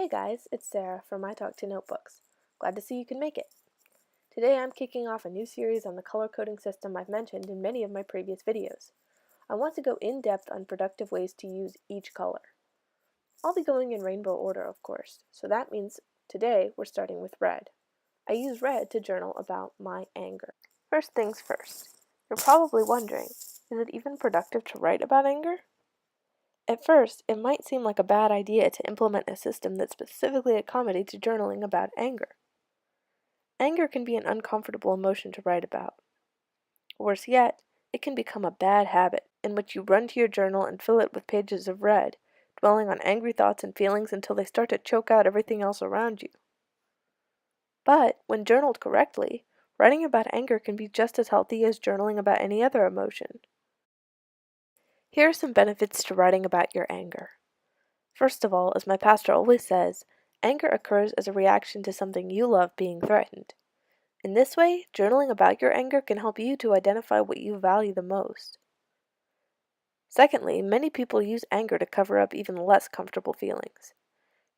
Hey guys, it's Sarah from My Talk 2 Notebooks. Glad to see you can make it. Today I'm kicking off a new series on the color coding system I've mentioned in many of my previous videos. I want to go in depth on productive ways to use each color. I'll be going in rainbow order, of course, so that means today we're starting with red. I use red to journal about my anger. First things first, you're probably wondering, is it even productive to write about anger? At first, it might seem like a bad idea to implement a system that specifically accommodates journaling about anger. Anger can be an uncomfortable emotion to write about. Worse yet, it can become a bad habit in which you run to your journal and fill it with pages of red, dwelling on angry thoughts and feelings until they start to choke out everything else around you. But, when journaled correctly, writing about anger can be just as healthy as journaling about any other emotion. Here are some benefits to writing about your anger. First of all, as my pastor always says, anger occurs as a reaction to something you love being threatened. In this way, journaling about your anger can help you to identify what you value the most. Secondly, many people use anger to cover up even less comfortable feelings.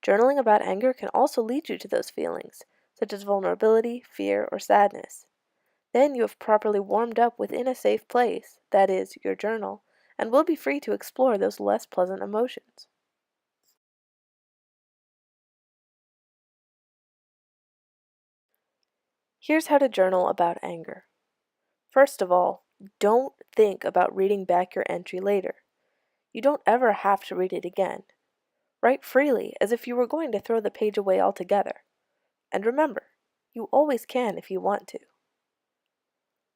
Journaling about anger can also lead you to those feelings, such as vulnerability, fear, or sadness. Then you have properly warmed up within a safe place, that is, your journal, and will be free to explore those less pleasant emotions. Here's how to journal about anger. First of all, don't think about reading back your entry later. You don't ever have to read it again. Write freely, as if you were going to throw the page away altogether. And remember, you always can if you want to.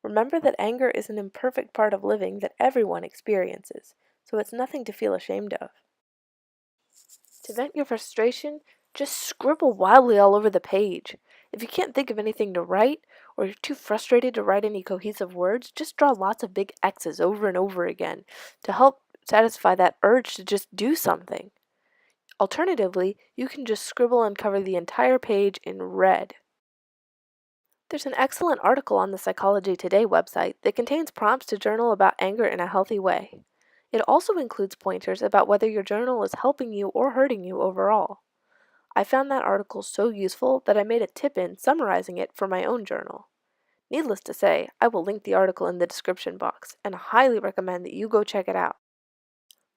Remember that anger is an imperfect part of living that everyone experiences, so it's nothing to feel ashamed of. To vent your frustration, just scribble wildly all over the page. If you can't think of anything to write, or you're too frustrated to write any cohesive words, just draw lots of big X's over and over again to help satisfy that urge to just do something. Alternatively, you can just scribble and cover the entire page in red. There's an excellent article on the Psychology Today website that contains prompts to journal about anger in a healthy way. It also includes pointers about whether your journal is helping you or hurting you overall. I found that article so useful that I made a tip-in summarizing it for my own journal. Needless to say, I will link the article in the description box and highly recommend that you go check it out.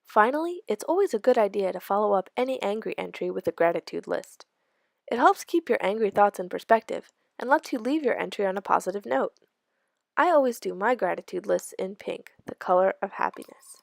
Finally, it's always a good idea to follow up any angry entry with a gratitude list. It helps keep your angry thoughts in perspective and lets you leave your entry on a positive note. I always do my gratitude lists in pink, the color of happiness.